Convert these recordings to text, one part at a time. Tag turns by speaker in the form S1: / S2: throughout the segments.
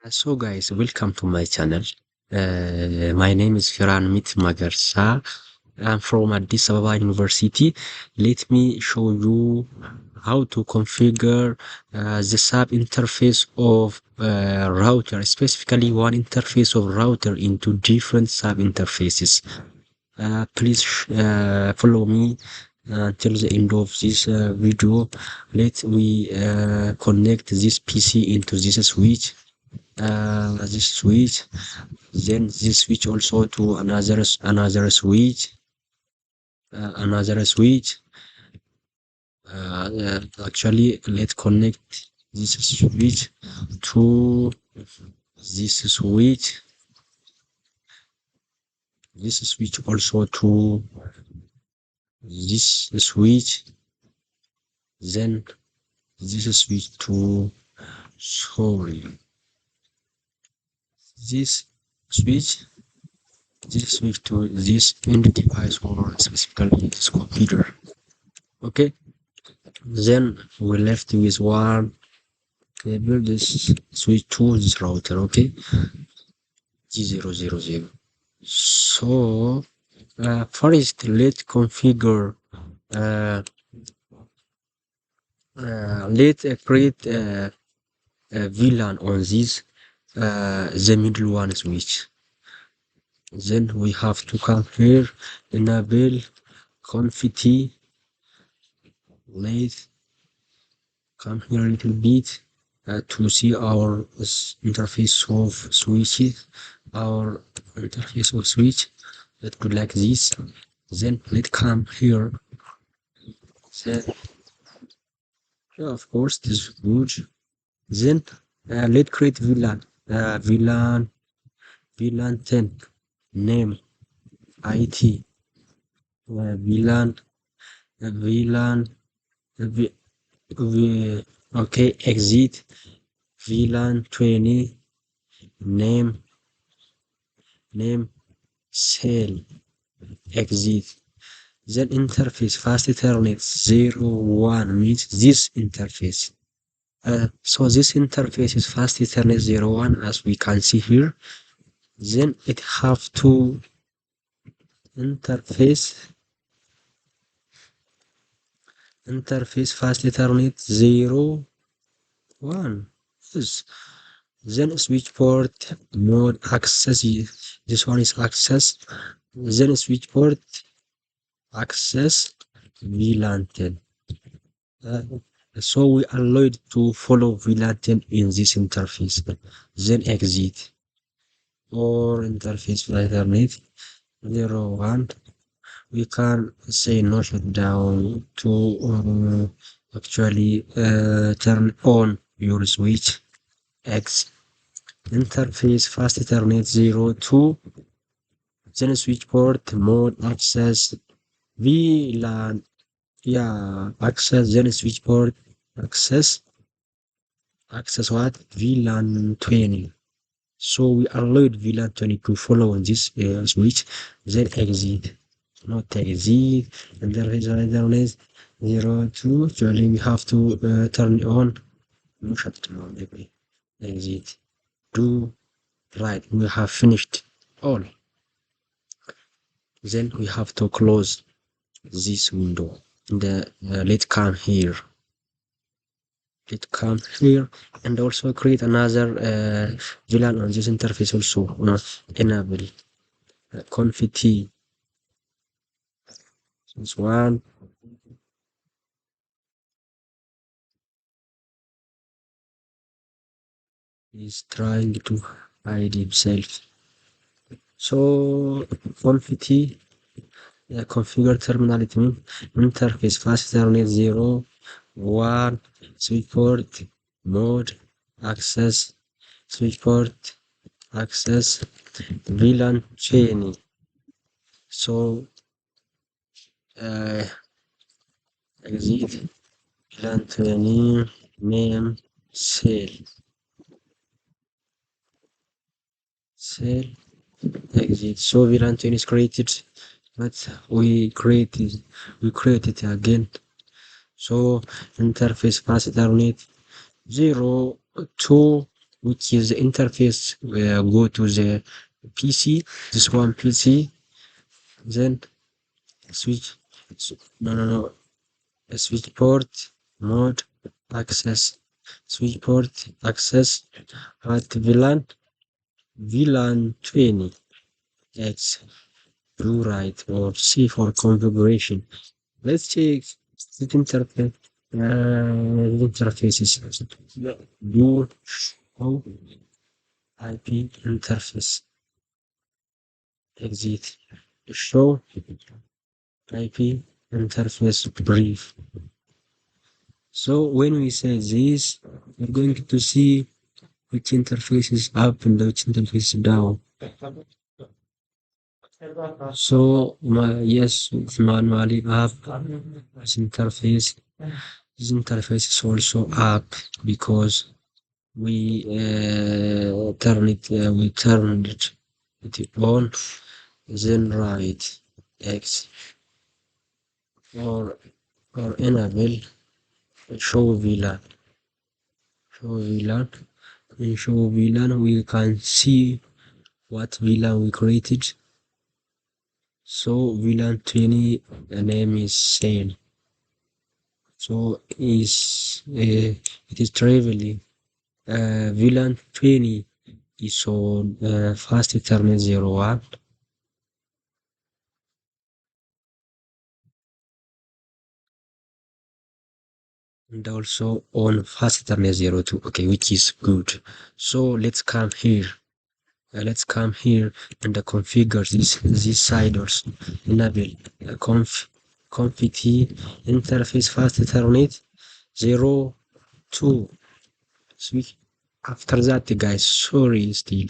S1: So guys, welcome to my channel. My name is Firan Mit Magarsa. I'm from Addis Ababa University. Let me show you how to configure the sub interface of router, specifically one interface of router into different sub interfaces. Please follow me until the end of this video. Let we connect this PC into this switch. This switch, then this switch also to another switch, another switch. Actually, let's connect this switch to this switch, this switch also to this switch, then this switch to, sorry, this switch, this switch to this end device, or specifically this computer. Okay, then we left with one cable, this switch to this router. Okay, G000. So first let's configure, let's create a VLAN on this the middle one switch. Then we have to come here, enable config. Let's come here a little bit to see our interface of switches, our interface of switch. Let's go like this. Then let's come here. Then, yeah, of course, this is good. Then let's create VLAN. VLAN 10. Name IT. VLAN. VLAN. Okay, exit. VLAN 20. Name cell. Exit. Then interface fast Ethernet 01 means this interface. So this interface is fast Ethernet 01, as we can see here. Then it have to interface fast Ethernet 01. Yes. Then switch port mode access. This one is access. Then switch port access VLAN 10. So we allowed to follow VLAN 10 in this interface. Then exit or interface Ethernet 01. We can say no shutdown to actually turn on your switch. X interface fast Ethernet 02. Then switch port mode access VLAN, yeah, access. Then switch port access what? VLAN 20. So we allowed VLAN 20 to follow on this switch. Then exit, not exit, and then Ethernet 02. Actually we have to turn it on. No shutdown, maybe. Exit. Do right. We have finished all. Then we have to close this window. Let's come here. Let's come here and also create another VLAN on this interface also. Enable config T. This one. Is trying to hide himself. So config T. Configure terminality interface fast Ethernet 01 switch port mode access switch port access VLAN chain. So exit VLAN training name cell exit. So VLAN 20 is created, but we created again. So interface fast Ethernet 02 which is the interface go to the PC, this one PC, then switch, no, switch port, mode, access, switch port, access, at VLAN 20, X, blue right, or C for configuration. Let's check the interfaces. Do show IP interface. Exit. Show IP interface brief. So when we say this, we're going to see which interface is up and which interface is down. So yes, it's manually up this interface. This interface is also up because we turned it on, then right X or enable show VLAN. Show VLAN. In show VLAN we can see what VLAN we created. So VLAN 20 name is same. So it is traveling. VLAN 20 is on fast Ethernet 01. And also on fast Ethernet 02. Okay, which is good. So let's come here. Let's come here and configure these siders. Enable conf t interface fast Ethernet 02. Switch. After that, guys, sorry, still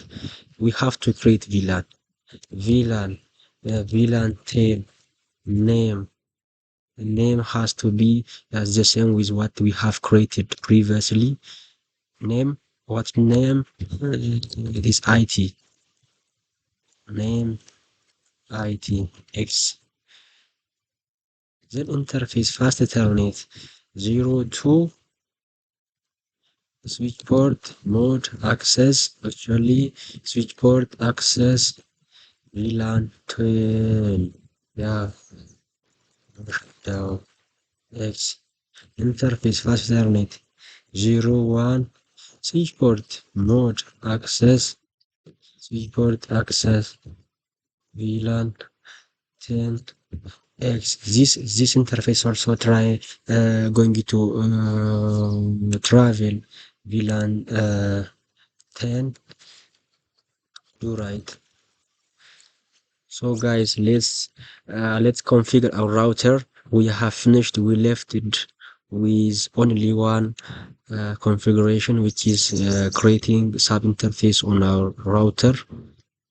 S1: we have to create VLAN. VLAN 10 name. The name has to be the same with what we have created previously. Name, what name? It is IT. Name IT X. Then interface fast Ethernet 02. Switch port mode access. Actually, switch port access VLAN 10. Yeah. Down X. Interface fast Ethernet 01. Switch port mode access. Switch port access VLAN 10 X. This interface also going to travel VLAN 10 to right. So guys, let's configure our router. We have finished. We left it with only one configuration, which is creating sub interface on our router.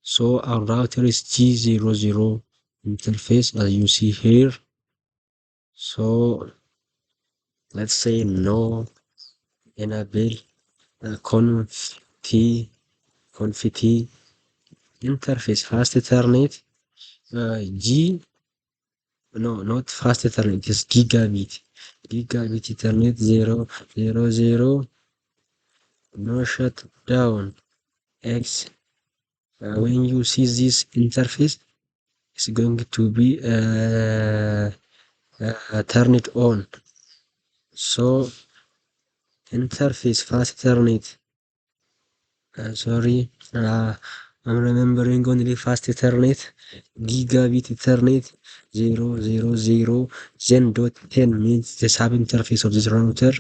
S1: So our router is G00 interface, as you see here. So let's say no enable conf t interface fast Ethernet G. No, not fast Ethernet, it is gigabit. Gigabit Ethernet 000. No shutdown. X. When you see this interface, it's going to be turn it on. So interface fast Ethernet. Sorry, I'm remembering only fast Ethernet. Gigabit Ethernet 000. Then dot 10 means the sub interface of this router.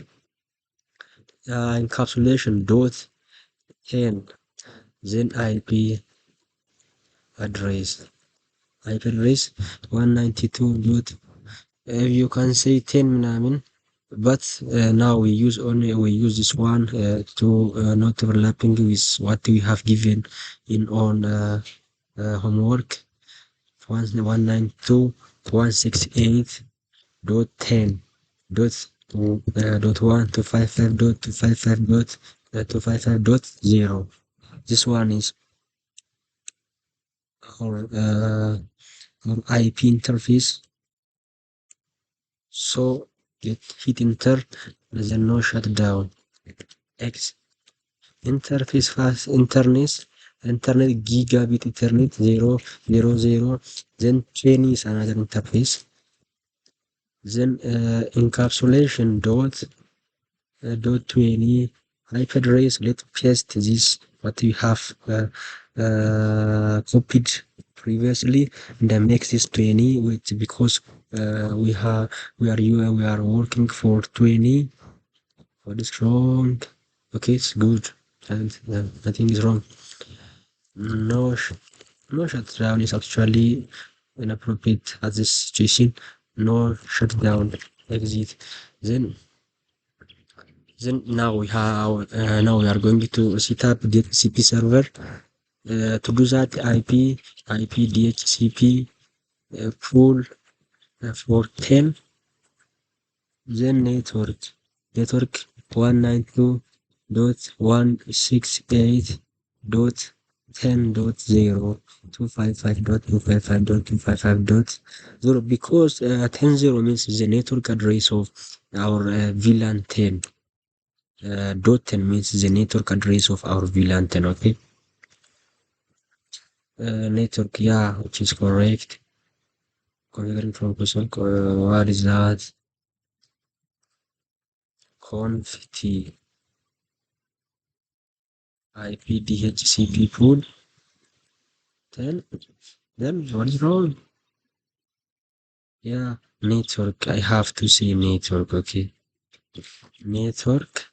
S1: Encapsulation dot 10. Then IP address. IP address 192 dot. You can say 10 ምናምን, but now we use this one to not overlapping with what we have given in on homework. 192.168.10 dot 1 to 55 dot 255 dot 255 dot 0. This one is our IP interface. So hit enter, then no shutdown. X. interface fast internet gigabit internet 000, then 20 is another interface, then encapsulation dot 20 IP address. Let's paste this what we have copied previously and then make this 20, which because we are working for 20. What is wrong? Okay, it's good. And nothing is wrong. No, no shutdown is actually inappropriate at this situation. No shutdown exit. Then now we are going to set up DHCP server. To do that, IP DHCP full for 10. Then network 192.168.10.0 255.255.255.0 because 10.0 means the network address of our VLAN 10. Dot 10 means the network address of our VLAN 10, okay? Network, yeah, which is correct. Configuring from console, what is that? Conft IP DHCP pool. Then what is wrong? Yeah, network. I have to say network, okay? Network,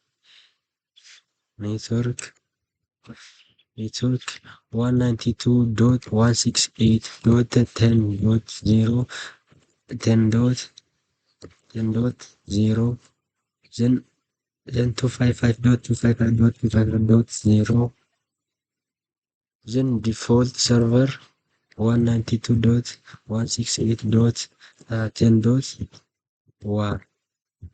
S1: network, network 192.168.10.0 10.0 then 255.255.255.0 then default server 192.168.10.1.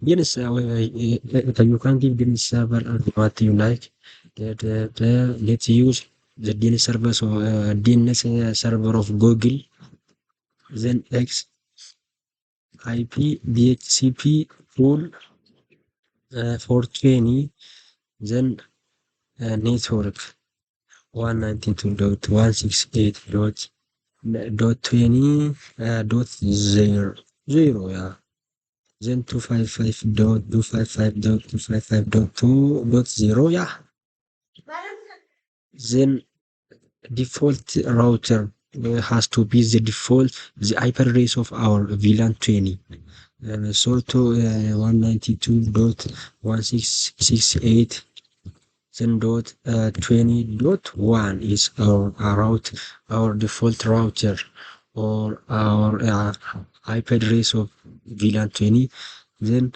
S1: Yes, you can give DNS server what you like. Let's use the DNS server, so DNS server of Google, then X IP DHCP pool for 20, then network 192.168.20 .0 yeah. Then 255.255.255.2.0 yeah. Then default router has to be the default the IP address of our VLAN 20. So to 192.168 then dot 20.1 is our default router or our IP address of VLAN 20. Then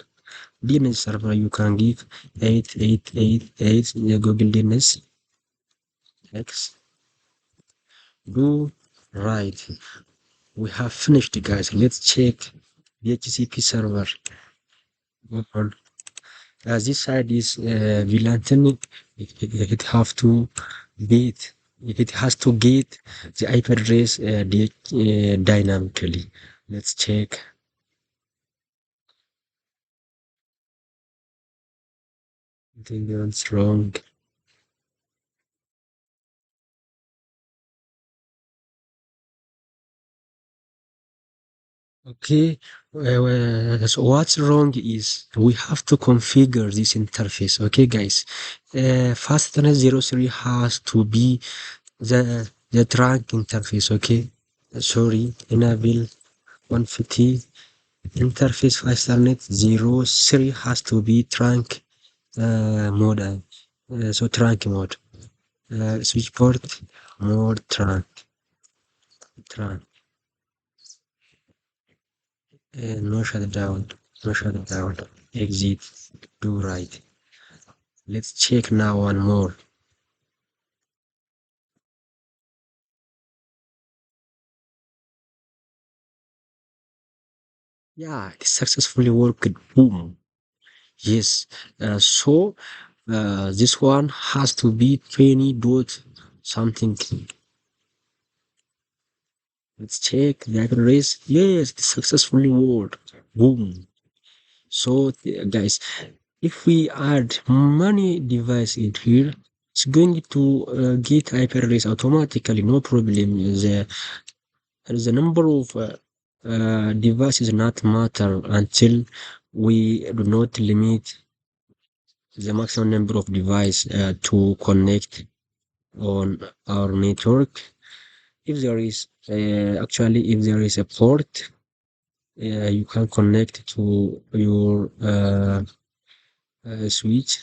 S1: DNS server you can give 8888 the Google DNS X. Do right. We have finished, guys. Let's check DHCP server. This side is VLAN 10. It have to get it has to get the IP address dynamically. Let's check. I think that's wrong. Okay, so what's wrong is we have to configure this interface. Okay, guys. Fastness 03 has to be the trunk interface. Okay, sorry, enable 150 interface Ethernet 03 has to be trunk mode. So trunk mode. Switch port mode trunk. No shutdown. No shutdown. Exit. Do right. Let's check now one more. Yeah, it successfully worked. Boom. Yes. So this one has to be 20 dot something. Let's check the address. Yes, it successfully worked. Boom. So guys, if we add many device in here, it's going to get hyperlinks automatically, no problem. The number of devices not matter until we do not limit the maximum number of device to connect on our network. If there is actually if there is a port, you can connect to your switch